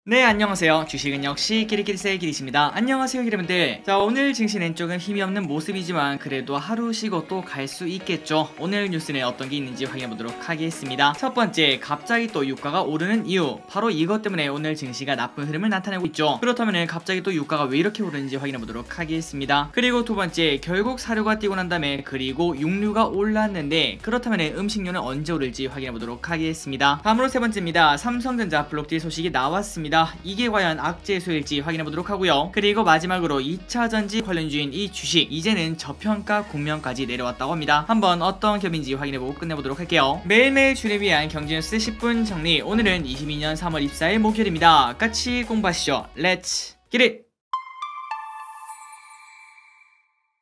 네, 안녕하세요. 주식은 역시 끼리끼리세의 끼리십니다. 안녕하세요, 여러분들. 자, 오늘 증시는 조금 힘이 없는 모습이지만 그래도 하루 쉬고 또 갈 수 있겠죠. 오늘 뉴스는 어떤 게 있는지 확인해보도록 하겠습니다. 첫 번째, 갑자기 또 유가가 오르는 이유. 바로 이것 때문에 오늘 증시가 나쁜 흐름을 나타내고 있죠. 그렇다면 갑자기 또 유가가 왜 이렇게 오르는지 확인해보도록 하겠습니다. 그리고 두 번째, 결국 사료가 뛰고 난 다음에 그리고 육류가 올랐는데 그렇다면 음식료는 언제 오를지 확인해보도록 하겠습니다. 다음으로 세 번째입니다. 삼성전자 블록딜 소식이 나왔습니다. 이게 과연 악재수일지 확인해보도록 하고요. 그리고 마지막으로 2차전지 관련주인 이 주식 이제는 저평가 국면까지 내려왔다고 합니다. 한번 어떤 겹인지 확인해보고 끝내보도록 할게요. 매일매일 주를 위한 경제뉴스 10분 정리. 오늘은 22년 3월 24일 목요일입니다. 같이 공부하시죠. 렛츠 기릿!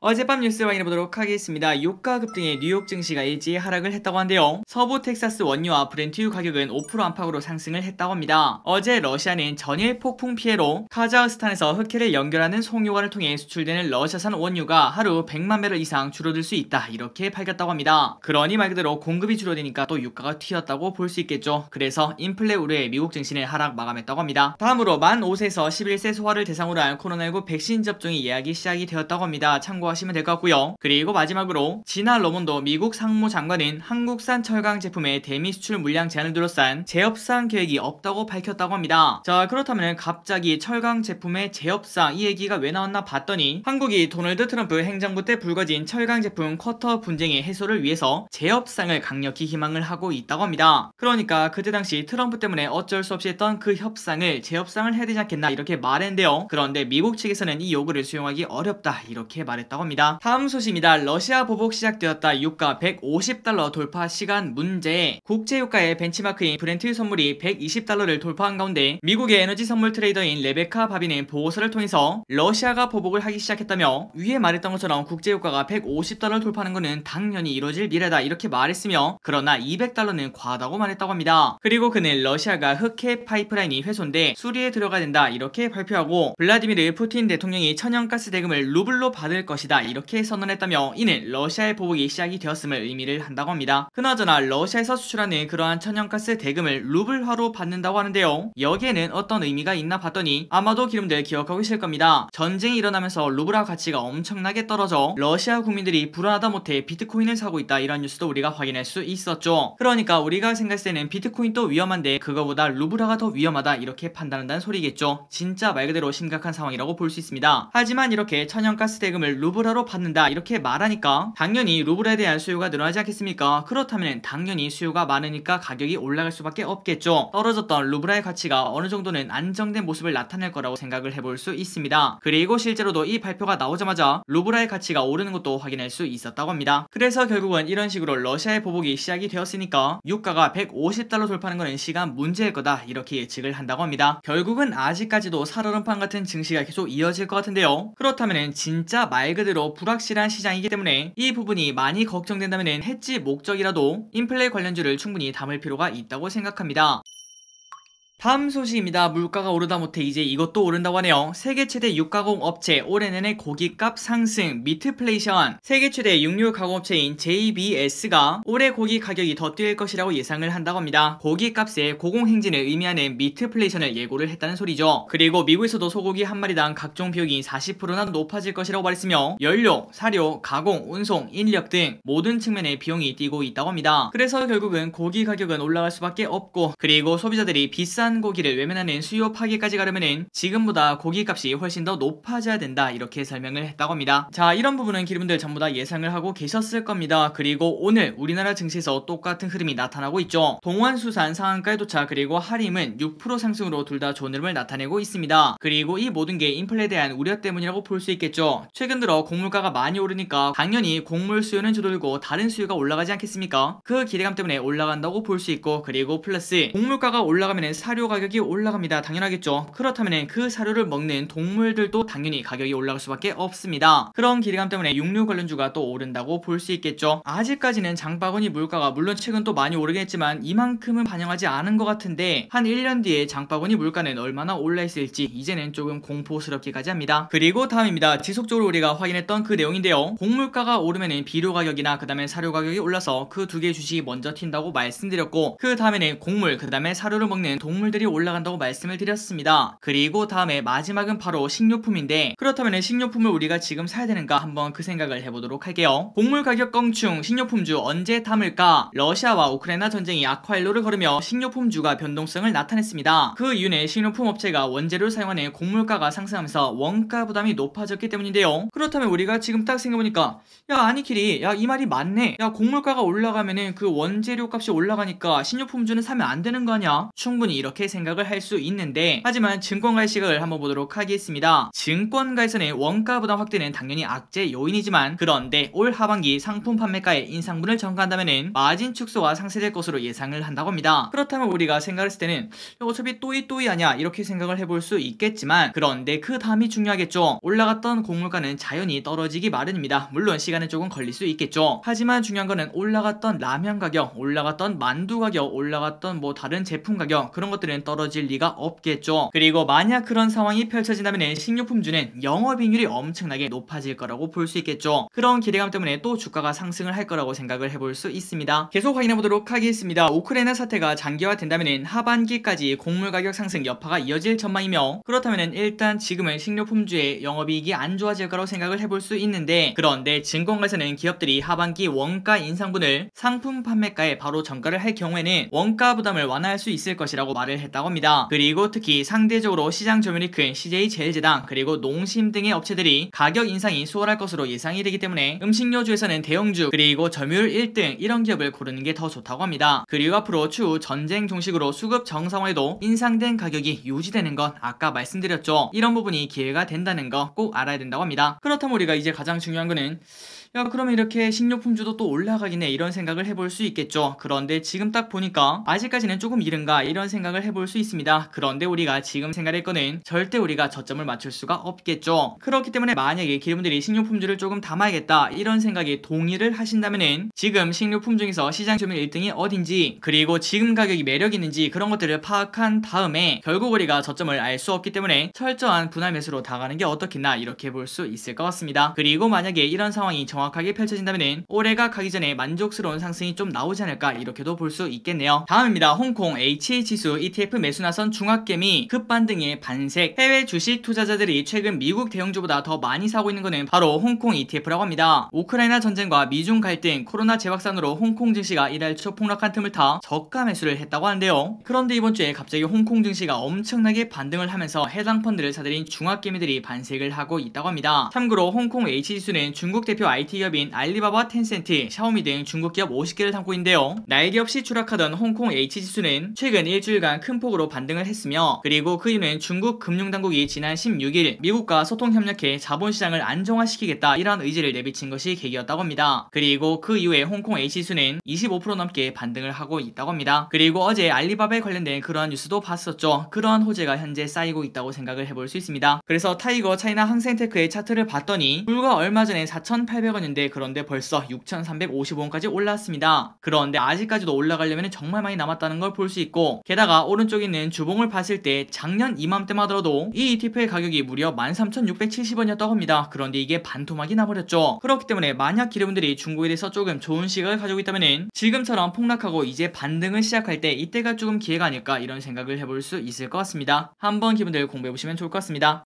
어젯밤 뉴스 확인해보도록 하겠습니다. 유가 급등에 뉴욕 증시가 일제히 하락을 했다고 하는데요. 서부 텍사스 원유와 브렌트유 가격은 5% 안팎으로 상승을 했다고 합니다. 어제 러시아는 전일 폭풍 피해로 카자흐스탄에서 흑해를 연결하는 송유관을 통해 수출되는 러시아산 원유가 하루 100만 배럴 이상 줄어들 수 있다, 이렇게 밝혔다고 합니다. 그러니 말 그대로 공급이 줄어드니까 또 유가가 튀었다고 볼 수 있겠죠. 그래서 인플레 우려에 미국 증시는 하락 마감했다고 합니다. 다음으로 만 5세에서 11세 소아를 대상으로 한 코로나19 백신 접종이 예약이 시작이 되었다고 합니다. 참고하시면 될 것 같고요. 그리고 마지막으로 지나 러몬도 미국 상무장관은 한국산 철강 제품의 대미 수출 물량 제한을 둘러싼 재협상 계획이 없다고 밝혔다고 합니다. 자, 그렇다면 갑자기 철강 제품의 재협상 이 얘기가 왜 나왔나 봤더니 한국이 도널드 트럼프 행정부 때 불거진 철강 제품 쿼터 분쟁의 해소를 위해서 재협상을 강력히 희망을 하고 있다고 합니다. 그러니까 그때 당시 트럼프 때문에 어쩔 수 없이 했던 그 협상을 재협상을 해야 되지 않겠나 이렇게 말했는데요. 그런데 미국 측에서는 이 요구를 수용하기 어렵다, 이렇게 말했다고 합니다. 다음 소식입니다. 러시아 보복 시작되었다. 유가 150달러 돌파 시간 문제. 국제유가의 벤치마크인 브렌트 선물이 120달러를 돌파한 가운데 미국의 에너지 선물 트레이더인 레베카 바비는 보고서를 통해서 러시아가 보복을 하기 시작했다며 위에 말했던 것처럼 국제유가가 150달러를 돌파하는 것은 당연히 이루어질 미래다, 이렇게 말했으며 그러나 200달러는 과하다고 말했다고 합니다. 그리고 그는 러시아가 흑해 파이프라인이 훼손돼 수리에 들어가야 된다, 이렇게 발표하고 블라디미르 푸틴 대통령이 천연가스 대금을 루블로 받을 것이다, 이렇게 선언했다며 이는 러시아의 보복이 시작이 되었음을 의미를 한다고 합니다. 그나저나 러시아에서 수출하는 그러한 천연가스 대금을 루블화로 받는다고 하는데요. 여기에는 어떤 의미가 있나 봤더니 아마도 기름들 기억하고 계실 겁니다. 전쟁이 일어나면서 루블화 가치가 엄청나게 떨어져 러시아 국민들이 불안하다 못해 비트코인을 사고 있다, 이런 뉴스도 우리가 확인할 수 있었죠. 그러니까 우리가 생각했을 때는 비트코인도 위험한데 그거보다 루블화가 더 위험하다, 이렇게 판단한다는 소리겠죠. 진짜 말 그대로 심각한 상황이라고 볼 수 있습니다. 하지만 이렇게 천연가스 대금을 루블화로 받는다 이렇게 말하니까 당연히 루블에 대한 수요가 늘어나지 않겠습니까? 그렇다면 당연히 수요가 많으니까 가격이 올라갈 수밖에 없겠죠. 떨어졌던 루블의 가치가 어느 정도는 안정된 모습을 나타낼 거라고 생각을 해볼 수 있습니다. 그리고 실제로도 이 발표가 나오자마자 루블의 가치가 오르는 것도 확인할 수 있었다고 합니다. 그래서 결국은 이런 식으로 러시아의 보복이 시작이 되었으니까 유가가 150달러 돌파하는 것은 시간 문제일 거다, 이렇게 예측을 한다고 합니다. 결국은 아직까지도 살얼음판 같은 증시가 계속 이어질 것 같은데요. 그렇다면 진짜 말 그대로 불확실한 시장이기 때문에 이 부분이 많이 걱정된다면 해지 목적이라도 인플레 관련주를 충분히 담을 필요가 있다고 생각합니다. 다음 소식입니다. 물가가 오르다 못해 이제 이것도 오른다고 하네요. 세계 최대 육가공 업체 올해 내내 고기값 상승 미트플레이션. 세계 최대 육류 가공업체인 JBS가 올해 고기 가격이 더 뛸 것이라고 예상을 한다고 합니다. 고기값의 고공행진을 의미하는 미트플레이션을 예고를 했다는 소리죠. 그리고 미국에서도 소고기 한 마리당 각종 비용이 40%나 높아질 것이라고 말했으며 연료, 사료, 가공, 운송, 인력 등 모든 측면의 비용이 뛰고 있다고 합니다. 그래서 결국은 고기 가격은 올라갈 수밖에 없고, 그리고 소비자들이 비싼 고기를 외면하는 수요 파괴까지 가려면은 지금보다 고기값이 훨씬 더 높아져야 된다, 이렇게 설명을 했다고 합니다. 자, 이런 부분은 여러분들 전부 다 예상을 하고 계셨을 겁니다. 그리고 오늘 우리나라 증시에서 똑같은 흐름이 나타나고 있죠. 동환수산 상한가에 도착, 그리고 하림은 6% 상승으로 둘 다 좋은 흐름을 나타내고 있습니다. 그리고 이 모든 게 인플레에 대한 우려 때문이라고 볼 수 있겠죠. 최근 들어 곡물가가 많이 오르니까 당연히 곡물 수요는 줄어들고 다른 수요가 올라가지 않겠습니까? 그 기대감 때문에 올라간다고 볼 수 있고, 그리고 플러스 곡물가가 올라가면 사료 가격이 올라갑니다. 당연하겠죠. 그렇다면 그 사료를 먹는 동물들도 당연히 가격이 올라갈 수밖에 없습니다. 그런 기대감 때문에 육류 관련주가 또 오른다고 볼 수 있겠죠. 아직까지는 장바구니 물가가 물론 최근 또 많이 오르긴 했지만 이만큼은 반영하지 않은 것 같은데 한 1년 뒤에 장바구니 물가는 얼마나 올라 있을지 이제는 조금 공포스럽기까지 합니다. 그리고 다음입니다. 지속적으로 우리가 확인했던 그 내용인데요. 곡물가가 오르면 비료 가격이나 그 다음에 사료 가격이 올라서 그 두 개의 주식이 먼저 튄다고 말씀드렸고, 그 다음에는 곡물 그 다음에 사료를 먹는 동물 곡물들이 올라간다고 말씀을 드렸습니다. 그리고 다음에 마지막은 바로 식료품인데, 그렇다면 식료품을 우리가 지금 사야 되는가 한번 그 생각을 해보도록 할게요. 곡물 가격 껑충, 식료품주 언제 담을까? 러시아와 우크라이나 전쟁이 악화일로를 걸으며 식료품주가 변동성을 나타냈습니다. 그 이유는 식료품 업체가 원재료를 사용하는 곡물가가 상승하면서 원가 부담이 높아졌기 때문인데요. 그렇다면 우리가 지금 딱 생각해보니까 야 아니키리 야 이 말이 맞네. 야 곡물가가 올라가면은 그 원재료 값이 올라가니까 식료품주는 사면 안 되는 거 아니야? 충분히 이렇게 생각을 할 수 있는데, 하지만 증권가의 시각을 한번 보도록 하겠습니다. 증권가에서는 원가 부담 확대는 당연히 악재 요인이지만, 그런데 올 하반기 상품 판매가의 인상분을 전가한다면은 마진 축소가 상쇄될 것으로 예상을 한다고 합니다. 그렇다면 우리가 생각했을 때는 어차피 또이 아니야 이렇게 생각을 해볼 수 있겠지만, 그런데 그 다음이 중요하겠죠. 올라갔던 곡물가는 자연히 떨어지기 마련입니다. 물론 시간은 조금 걸릴 수 있겠죠. 하지만 중요한 거는 올라갔던 라면 가격, 올라갔던 만두 가격, 올라갔던 뭐 다른 제품 가격, 그런 것들은 떨어질 리가 없겠죠. 그리고 만약 그런 상황이 펼쳐진다면 식료품주는 영업이익률이 엄청나게 높아질 거라고 볼 수 있겠죠. 그런 기대감 때문에 또 주가가 상승을 할 거라고 생각을 해볼 수 있습니다. 계속 확인해 보도록 하겠습니다. 우크라이나 사태가 장기화된다면 하반기까지 곡물 가격 상승 여파가 이어질 전망이며, 그렇다면 일단 지금은 식료품주의 영업이익이 안 좋아질 거라고 생각을 해볼 수 있는데, 그런데 증권가에서는 기업들이 하반기 원가 인상분을 상품 판매가에 바로 전가를 할 경우에는 원가 부담을 완화할 수 있을 것이라고 말을 했다고 합니다. 그리고 특히 상대적으로 시장 점유율이 큰 CJ제일제당 그리고 농심 등의 업체들이 가격 인상이 수월할 것으로 예상이 되기 때문에 음식료주에서는 대형주 그리고 점유율 1등 이런 기업을 고르는 게 더 좋다고 합니다. 그리고 앞으로 추후 전쟁 종식으로 수급 정상화에도 인상된 가격이 유지되는 건 아까 말씀드렸죠. 이런 부분이 기회가 된다는 거 꼭 알아야 된다고 합니다. 그렇다면 우리가 이제 가장 중요한 거는 야 그러면 이렇게 식료품주도 또 올라가겠네 이런 생각을 해볼 수 있겠죠. 그런데 지금 딱 보니까 아직까지는 조금 이른가 이런 생각을 해볼 수 있습니다. 그런데 우리가 지금 생각할 거는 절대 우리가 저점을 맞출 수가 없겠죠. 그렇기 때문에 만약에 기업분들이 식료품주를 조금 담아야겠다 이런 생각에 동의를 하신다면은 지금 식료품 중에서 시장 점유율 1등이 어딘지, 그리고 지금 가격이 매력 있는지 그런 것들을 파악한 다음에 결국 우리가 저점을 알 수 없기 때문에 철저한 분할 매수로 다가가는 게 어떻겠나 이렇게 볼 수 있을 것 같습니다. 그리고 만약에 이런 상황이 정확하게 펼쳐진다면 올해가 가기 전에 만족스러운 상승이 좀 나오지 않을까 이렇게도 볼 수 있겠네요. 다음입니다. 홍콩 HA지수 ETF 매수 나선 중학개미 급반등의 반색. 해외 주식 투자자들이 최근 미국 대형주보다 더 많이 사고 있는 것은 바로 홍콩 ETF라고 합니다. 우크라이나 전쟁과 미중 갈등, 코로나 재확산으로 홍콩 증시가 이달 초 폭락한 틈을 타 저가 매수를 했다고 하는데요. 그런데 이번 주에 갑자기 홍콩 증시가 엄청나게 반등을 하면서 해당 펀드를 사들인 중학개미들이 반색을 하고 있다고 합니다. 참고로 홍콩 H지수는 중국 대표 IT 기업인 알리바바, 텐센트, 샤오미 등 중국 기업 50개를 담고 있는데요. 날개 없이 추락하던 홍콩 H지수는 최근 일주일간 큰 폭으로 반등을 했으며, 그리고 그 이유는 중국 금융당국이 지난 16일 미국과 소통 협력해 자본시장을 안정화시키겠다 이런 의지를 내비친 것이 계기였다고 합니다. 그리고 그 이후에 홍콩 H지수는 25% 넘게 반등을 하고 있다고 합니다. 그리고 어제 알리바바에 관련된 그러한 뉴스도 봤었죠. 그러한 호재가 현재 쌓이고 있다고 생각을 해볼 수 있습니다. 그래서 타이거 차이나 항생테크의 차트를 봤더니 불과 얼마 전에 4,800원인데 그런데 벌써 6,355원까지 올랐습니다. 그런데 아직까지도 올라가려면 정말 많이 남았다는 걸 볼 수 있고, 게다가 오른쪽에 있는 주봉을 봤을 때 작년 이맘때만 하더라도 이 ETF의 가격이 무려 13,670원이었다고 합니다. 그런데 이게 반토막이 나버렸죠. 그렇기 때문에 만약 기업분들이 중국에 대해서 조금 좋은 시각을 가지고 있다면 지금처럼 폭락하고 이제 반등을 시작할 때 이때가 조금 기회가 아닐까 이런 생각을 해볼 수 있을 것 같습니다. 한번 기분들 공부해보시면 좋을 것 같습니다.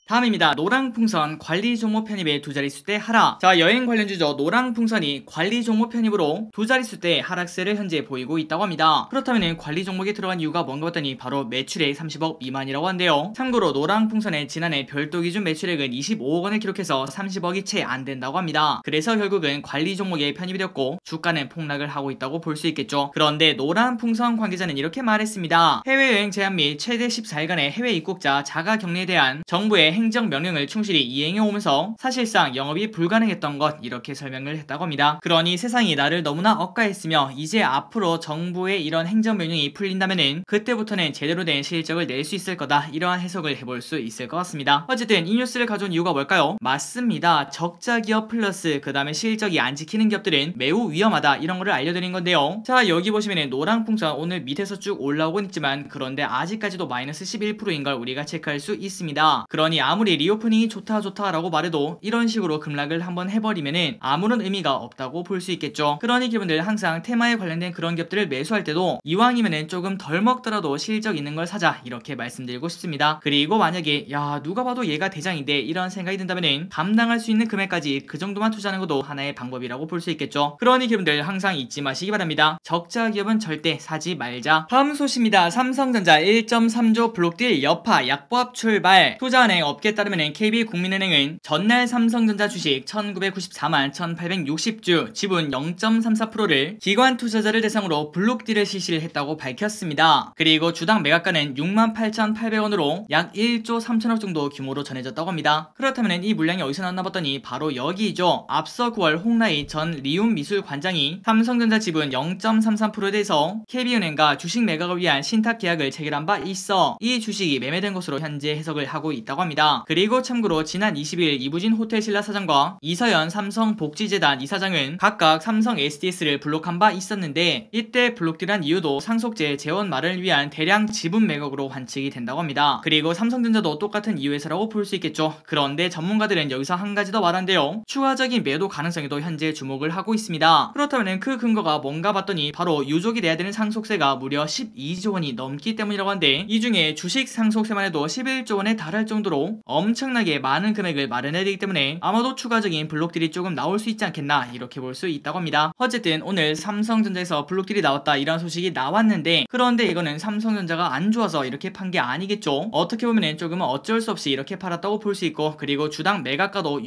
다음입니다. 노랑풍선 관리 종목 편입에 두 자릿수 대 하락. 자, 여행 관련주죠. 노랑풍선이 관리 종목 편입으로 두 자릿수 대 하락세를 현재 보이고 있다고 합니다. 그렇다면 관리 종목에 들어간 이유가 뭔가 봤더니 바로 매출액 30억 미만이라고 한대요. 참고로 노랑풍선의 지난해 별도 기준 매출액은 25억 원을 기록해서 30억이 채 안 된다고 합니다. 그래서 결국은 관리 종목에 편입이 되었고 주가는 폭락을 하고 있다고 볼 수 있겠죠. 그런데 노랑풍선 관계자는 이렇게 말했습니다. 해외여행 제한 및 최대 14일간의 해외 입국자 자가 격리에 대한 정부의 행정명령을 충실히 이행해 오면서 사실상 영업이 불가능했던 것 이렇게 설명을 했다고 합니다. 그러니 세상이 나를 너무나 억까했으며 이제 앞으로 정부의 이런 행정명령이 풀린다면은 그때부터는 제대로 된 실적을 낼 수 있을 거다 이러한 해석을 해볼 수 있을 것 같습니다. 어쨌든 이 뉴스를 가져온 이유가 뭘까요? 맞습니다. 적자 기업 플러스 그 다음에 실적이 안 지키는 기업들은 매우 위험하다 이런 거를 알려드린 건데요. 자, 여기 보시면은 노랑풍선 오늘 밑에서 쭉 올라오고 있지만 그런데 아직까지도 마이너스 11%인 걸 우리가 체크할 수 있습니다. 그러니 아무리 리오프닝이 좋다라고 말해도 이런 식으로 급락을 한번 해버리면은 아무런 의미가 없다고 볼 수 있겠죠. 그러니 여러분들 항상 테마에 관련된 그런 기업들을 매수할 때도 이왕이면은 조금 덜 먹더라도 실적 있는 걸 사자 이렇게 말씀드리고 싶습니다. 그리고 만약에 야 누가 봐도 얘가 대장인데 이런 생각이 든다면은 감당할 수 있는 금액까지 그 정도만 투자하는 것도 하나의 방법이라고 볼 수 있겠죠. 그러니 여러분들 항상 잊지 마시기 바랍니다. 적자 기업은 절대 사지 말자. 다음 소식입니다. 삼성전자 1.3조 블록딜 여파 약보합 출발. 투자은행 업계에 따르면 KB국민은행은 전날 삼성전자 주식 1994만 1860주 지분 0.34%를 기관 투자자를 대상으로 블록딜을 실시를 했다고 밝혔습니다. 그리고 주당 매각가는 68,800원으로 약 1조 3천억 정도 규모로 전해졌다고 합니다. 그렇다면 이 물량이 어디서 나왔나 봤더니 바로 여기죠. 앞서 9월 홍라이 전 리움 미술 관장이 삼성전자 지분 0.33%에 대해서 KB은행과 주식 매각을 위한 신탁 계약을 체결한 바 있어 이 주식이 매매된 것으로 현재 해석을 하고 있다고 합니다. 그리고 참고로 지난 20일 이부진 호텔신라 사장과 이서연 삼성복지재단 이사장은 각각 삼성 SDS를 블록한 바 있었는데 이때 블록딜한 이유도 상속재 재원 마련을 위한 대량 지분 매각으로 관측이 된다고 합니다. 그리고 삼성전자도 똑같은 이유에서라고 볼 수 있겠죠. 그런데 전문가들은 여기서 한 가지 더 말한대요. 추가적인 매도 가능성에도 현재 주목을 하고 있습니다. 그렇다면 그 근거가 뭔가 봤더니 바로 유족이 내야 되는 상속세가 무려 12조 원이 넘기 때문이라고 하는데 이 중에 주식 상속세만 해도 11조 원에 달할 정도로 엄청나게 많은 금액을 마련해야 되기 때문에 아마도 추가적인 블록딜이 조금 나올 수 있지 않겠나 이렇게 볼 수 있다고 합니다. 어쨌든 오늘 삼성전자에서 블록딜이 나왔다 이런 소식이 나왔는데 그런데 이거는 삼성전자가 안 좋아서 이렇게 판 게 아니겠죠. 어떻게 보면 조금은 어쩔 수 없이 이렇게 팔았다고 볼 수 있고 그리고 주당 매각가도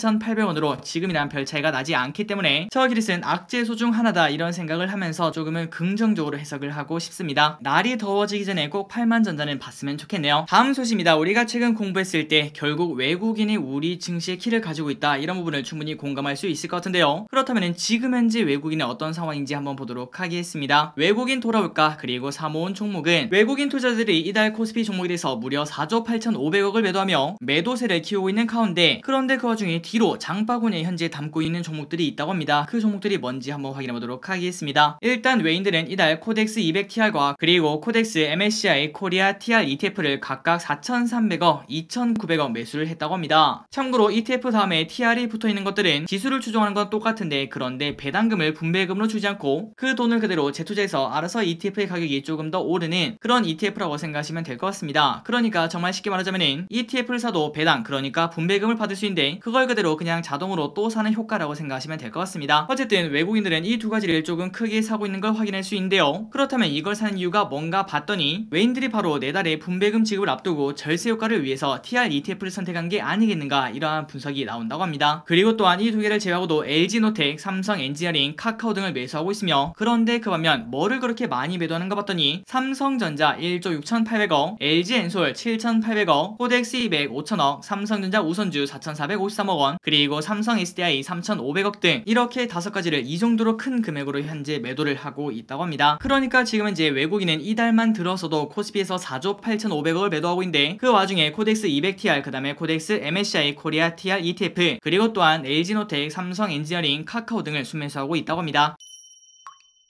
68,800원으로 지금이랑 별 차이가 나지 않기 때문에 저 기릿은 악재소 중 하나다 이런 생각을 하면서 조금은 긍정적으로 해석을 하고 싶습니다. 날이 더워지기 전에 꼭 팔만전자는 봤으면 좋겠네요. 다음 소식입니다. 우리가 최근 공부했을 때 결국 외국인이 우리 증시의 키를 가지고 있다 이런 부분을 충분히 공감할 수 있을 것 같은데요. 그렇다면 지금 현재 외국인은 어떤 상황인지 한번 보도록 하겠습니다. 외국인 돌아올까 그리고 사모은 종목은 외국인 투자자들이 이달 코스피 종목에 대해서 무려 4조 8,500억을 매도하며 매도세를 키우고 있는 가운데 그런데 그 와중에 뒤로 장바구니에 현재 담고 있는 종목들이 있다고 합니다. 그 종목들이 뭔지 한번 확인해 보도록 하겠습니다. 일단 외인들은 이달 코덱스 200TR과 그리고 코덱스 MSCI 코리아 TR ETF를 각각 4,300억, 2,900억 매수를 했다고 합니다. 참고로 ETF 다음에 TR이 붙어있는 것들은 지수를 추종하는 건 똑같은데 그런데 배당금을 분배금으로 주지 않고 그 돈을 그대로 재투자해서 알아서 ETF의 가격이 조금 더 오르는 그런 ETF라고 생각하시면 될 것 같습니다. 그러니까 정말 쉽게 말하자면 ETF를 사도 배당 그러니까 분배금을 받을 수 있는데 그걸 그대로 그냥 자동으로 또 사는 효과라고 생각하시면 될 것 같습니다. 어쨌든 외국인들은 이 두 가지를 조금 크게 사고 있는 걸 확인할 수 있는데요. 그렇다면 이걸 사는 이유가 뭔가 봤더니 외인들이 바로 내달에 분배금 지급을 앞두고 절세 효과를 위해서 TR ETF를 선택한 게 아니겠는가 이러한 분석이 나온다고 합니다. 그리고 또한 이 두 개를 제외하고도 LG노텍, 삼성 엔지니어링, 카카오 등을 매수하고 있으며 그런데 그 반면 뭐를 그렇게 많이 매도하는가 봤더니 삼성전자 1조 6,800억, LG엔솔 7,800억, 코덱스 200 5,000억, 삼성전자 우선주 4,453억 원, 그리고 삼성 SDI 3,500억 등 이렇게 5가지를 이 정도로 큰 금액으로 현재 매도를 하고 있다고 합니다. 그러니까 지금은 이제 외국인은 이달만 들어서도 코스피에서 4조 8,500억을 매도하고 있는데 그 와중에 코덱스 200TR 그 다음에 코덱스 MSCI 코리아 TR ETF 그리고 또한 LG노텍, 삼성 엔지니어링, 카카오 등을 순매수하고 있다고 합니다.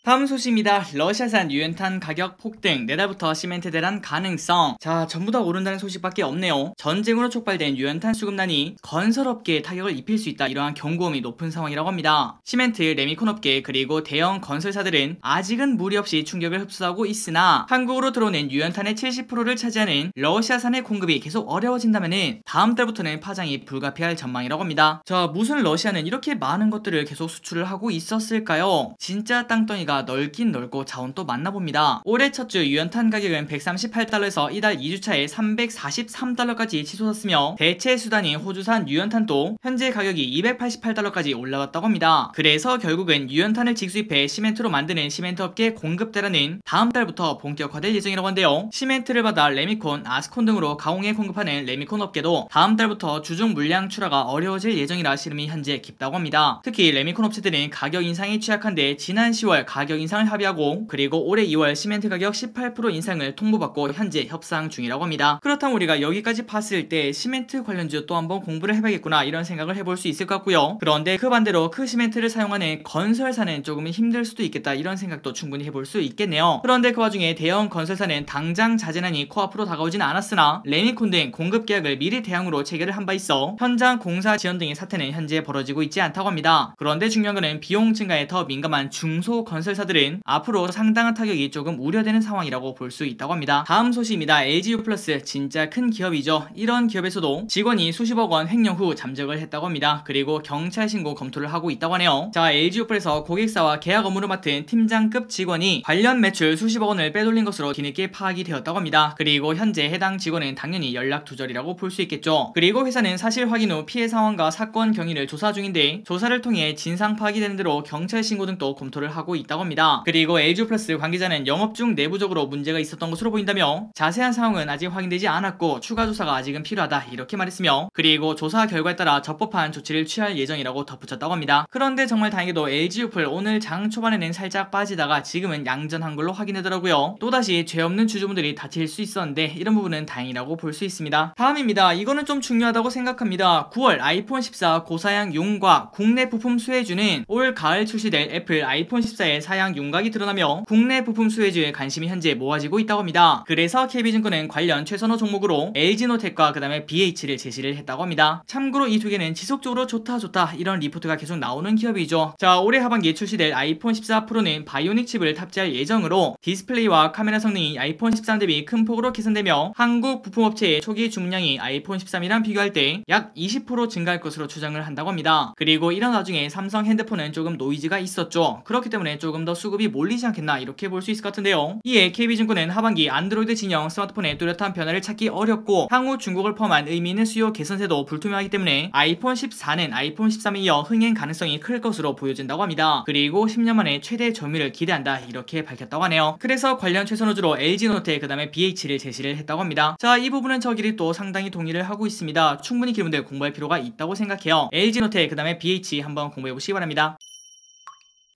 다음 소식입니다. 러시아산 유연탄 가격 폭등, 내달부터 시멘트 대란 가능성. 자, 전부 다 오른다는 소식밖에 없네요. 전쟁으로 촉발된 유연탄 수급난이 건설업계에 타격을 입힐 수 있다. 이러한 경고음이 높은 상황이라고 합니다. 시멘트, 레미콘 업계 그리고 대형 건설사들은 아직은 무리 없이 충격을 흡수하고 있으나 한국으로 들어오는 유연탄의 70%를 차지하는 러시아산의 공급이 계속 어려워진다면 다음 달부터는 파장이 불가피할 전망이라고 합니다. 자, 무슨 러시아는 이렇게 많은 것들을 계속 수출을 하고 있었을까요? 진짜 땅덩이가 넓긴 넓고 자원도 많나 봅니다. 올해 첫 주 유연탄 가격은 138달러에서 이달 2주차에 343달러까지 치솟았으며 대체 수단인 호주산 유연탄도 현재 가격이 288달러까지 올라갔다고 합니다. 그래서 결국은 유연탄을 직수입해 시멘트로 만드는 시멘트 업계 공급 대란은 다음 달부터 본격화될 예정이라고 한데요. 시멘트를 받아 레미콘, 아스콘 등으로 가공해 공급하는 레미콘 업계도 다음 달부터 주중 물량 출하가 어려워질 예정이라 시름이 현재 깊다고 합니다. 특히 레미콘 업체들은 가격 인상이 취약한데 지난 10월 가격 인상을 합의하고 그리고 올해 2월 시멘트 가격 18% 인상을 통보받고 현재 협상 중이라고 합니다. 그렇다면 우리가 여기까지 봤을 때 시멘트 관련주 또 한번 공부를 해봐야겠구나 이런 생각을 해볼 수 있을 것 같고요. 그런데 그 반대로 그 시멘트를 사용하는 건설사는 조금 힘들 수도 있겠다 이런 생각도 충분히 해볼 수 있겠네요. 그런데 그 와중에 대형 건설사는 당장 자재난이 코앞으로 다가오진 않았으나 레미콘 등 공급 계약을 미리 대항으로 체결을 한 바 있어 현장 공사 지연 등의 사태는 현재 벌어지고 있지 않다고 합니다. 그런데 중요한 것은 비용 증가에 더 민감한 중소 건설사들은 앞으로 상당한 타격이 조금 우려되는 상황이라고 볼 수 있다고 합니다. 다음 소식입니다. LG유플러스 진짜 큰 기업이죠. 이런 기업에서도 직원이 수십억 원 횡령 후 잠적을 했다고 합니다. 그리고 경찰 신고 검토를 하고 있다고 하네요. 자, LG유플에서 고객사와 계약 업무를 맡은 팀장급 직원이 관련 매출 수십억 원을 빼돌린 것으로 뒤늦게 파악이 되었다고 합니다. 그리고 현재 해당 직원은 당연히 연락 두절이라고 볼 수 있겠죠. 그리고 회사는 사실 확인 후 피해 상황과 사건 경위를 조사 중인데 조사를 통해 진상 파악이 되는 대로 경찰 신고 등도 검토를 하고 있다고 합니다. 그리고 LG유플러스 관계자는 영업 중 내부적으로 문제가 있었던 것으로 보인다며 자세한 상황은 아직 확인되지 않았고 추가 조사가 아직은 필요하다 이렇게 말했으며 그리고 조사 결과에 따라 적법한 조치를 취할 예정이라고 덧붙였다고 합니다. 그런데 정말 다행히도 LG유플 오늘 장 초반에는 살짝 빠지다가 지금은 양전한 걸로 확인되더라고요. 또다시 죄 없는 주주분들이 다칠 수 있었는데 이런 부분은 다행이라고 볼 수 있습니다. 다음입니다. 이거는 좀 중요하다고 생각합니다. 9월 아이폰 14 고사양 윤곽 국내 부품 수혜주는 올 가을 출시될 애플 아이폰 14의 사양 윤곽이 드러나며 국내 부품 수혜주의 관심이 현재 모아지고 있다고 합니다. 그래서 KB증권은 관련 최선호 종목으로 LG노텍과 그 다음에 BH를 제시를 했다고 합니다. 참고로 이 두 개는 지속적으로 좋다 이런 리포트가 계속 나오는 기업이죠. 자, 올해 하반기에 출시될 아이폰 14 프로는 바이오닉 칩을 탑재할 예정으로 디스플레이와 카메라 성능이 아이폰 13 대비 큰 폭으로 개선되며 한국 부품업체의 초기 주문량이 아이폰 13이랑 비교할 때 약 20% 증가할 것으로 추정을 한다고 합니다. 그리고 이런 와중에 삼성 핸드폰은 조금 노이즈가 있었죠. 그렇기 때문에 조금 더 수급이 몰리지 않겠나 이렇게 볼 수 있을 것 같은데요. 이에 KB증권은 하반기 안드로이드 진영 스마트폰의 뚜렷한 변화를 찾기 어렵고 향후 중국을 포함한 의미 있는 수요 개선세도 불투명하기 때문에 아이폰 14는 아이폰 13에 이어 흥행 가능성이 클 것으로 보여진다고 합니다. 그리고 10년 만에 최대 점유율을 기대한다 이렇게 밝혔다고 하네요. 그래서 관련 최선호주로 LG노텍 그 다음에 BH를 제시를 했다고 합니다. 자, 이 부분은 저끼리 또 상당히 동의를 하고 있습니다. 충분히 기분들 공부할 필요가 있다고 생각해요. LG노텍 그 다음에 BH 한번 공부해보시기 바랍니다.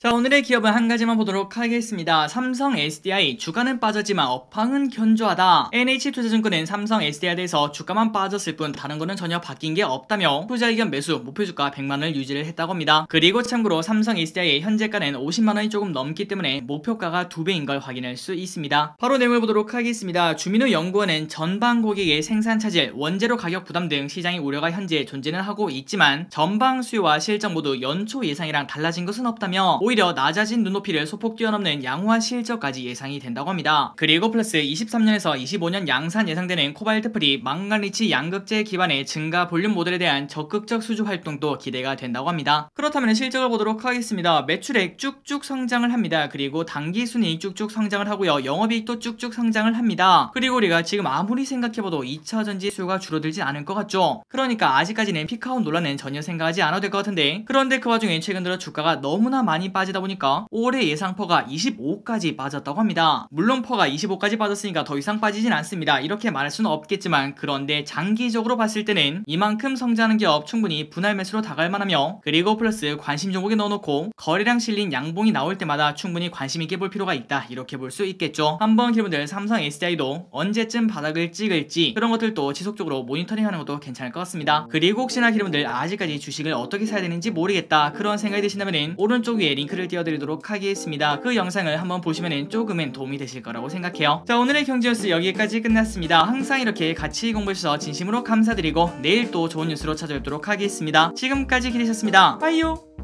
자, 오늘의 기업은 한 가지만 보도록 하겠습니다. 삼성 SDI 주가는 빠졌지만 업황은 견조하다. NH투자증권은 삼성 SDI에 대해서 주가만 빠졌을 뿐 다른 거는 전혀 바뀐 게 없다며 투자 의견 매수 목표주가 100만원을 유지를 했다고 합니다. 그리고 참고로 삼성 SDI의 현재가는 50만원이 조금 넘기 때문에 목표가가 2배인 걸 확인할 수 있습니다. 바로 내용을 보도록 하겠습니다. 주민우 연구원은 전방 고객의 생산 차질, 원재료 가격 부담 등 시장의 우려가 현재 존재는 하고 있지만 전방 수요와 실적 모두 연초 예상이랑 달라진 것은 없다며 오히려 낮아진 눈높이를 소폭 뛰어넘는 양호한 실적까지 예상이 된다고 합니다. 그리고 플러스 23년에서 25년 양산 예상되는 코발트 프리 망간리치 양극재 기반의 증가 볼륨 모델에 대한 적극적 수주 활동도 기대가 된다고 합니다. 그렇다면 실적을 보도록 하겠습니다. 매출액 쭉쭉 성장을 합니다. 그리고 당기순이익 쭉쭉 성장을 하고요. 영업이익도 쭉쭉 성장을 합니다. 그리고 우리가 지금 아무리 생각해봐도 2차전지 수요가 줄어들지 않을 것 같죠. 그러니까 아직까지는 피크아웃 논란은 전혀 생각하지 않아도 될 것 같은데 그런데 그 와중에 최근 들어 주가가 너무나 많이 빠지다 보니까 올해 예상 퍼가 25까지 빠졌다고 합니다. 물론 퍼가 25까지 빠졌으니까 더 이상 빠지진 않습니다. 이렇게 말할 수는 없겠지만 그런데 장기적으로 봤을 때는 이만큼 성장하는 기업 충분히 분할 매수로 다가갈 만하며 그리고 플러스 관심 종목에 넣어놓고 거래량 실린 양봉이 나올 때마다 충분히 관심 있게 볼 필요가 있다 이렇게 볼 수 있겠죠. 한번 여러분들 삼성 SDI도 언제쯤 바닥을 찍을지 그런 것들도 지속적으로 모니터링하는 것도 괜찮을 것 같습니다. 그리고 혹시나 여러분들 아직까지 주식을 어떻게 사야 되는지 모르겠다 그런 생각이 드신다면 오른쪽 위에 링크를 띄워드리도록 하겠습니다. 그 영상을 한번 보시면 조금은 도움이 되실 거라고 생각해요. 자, 오늘의 경제뉴스 여기까지 끝났습니다. 항상 이렇게 같이 공부해주셔서 진심으로 감사드리고 내일 또 좋은 뉴스로 찾아뵙도록 하겠습니다. 지금까지 기대하셨습니다. 빠이요.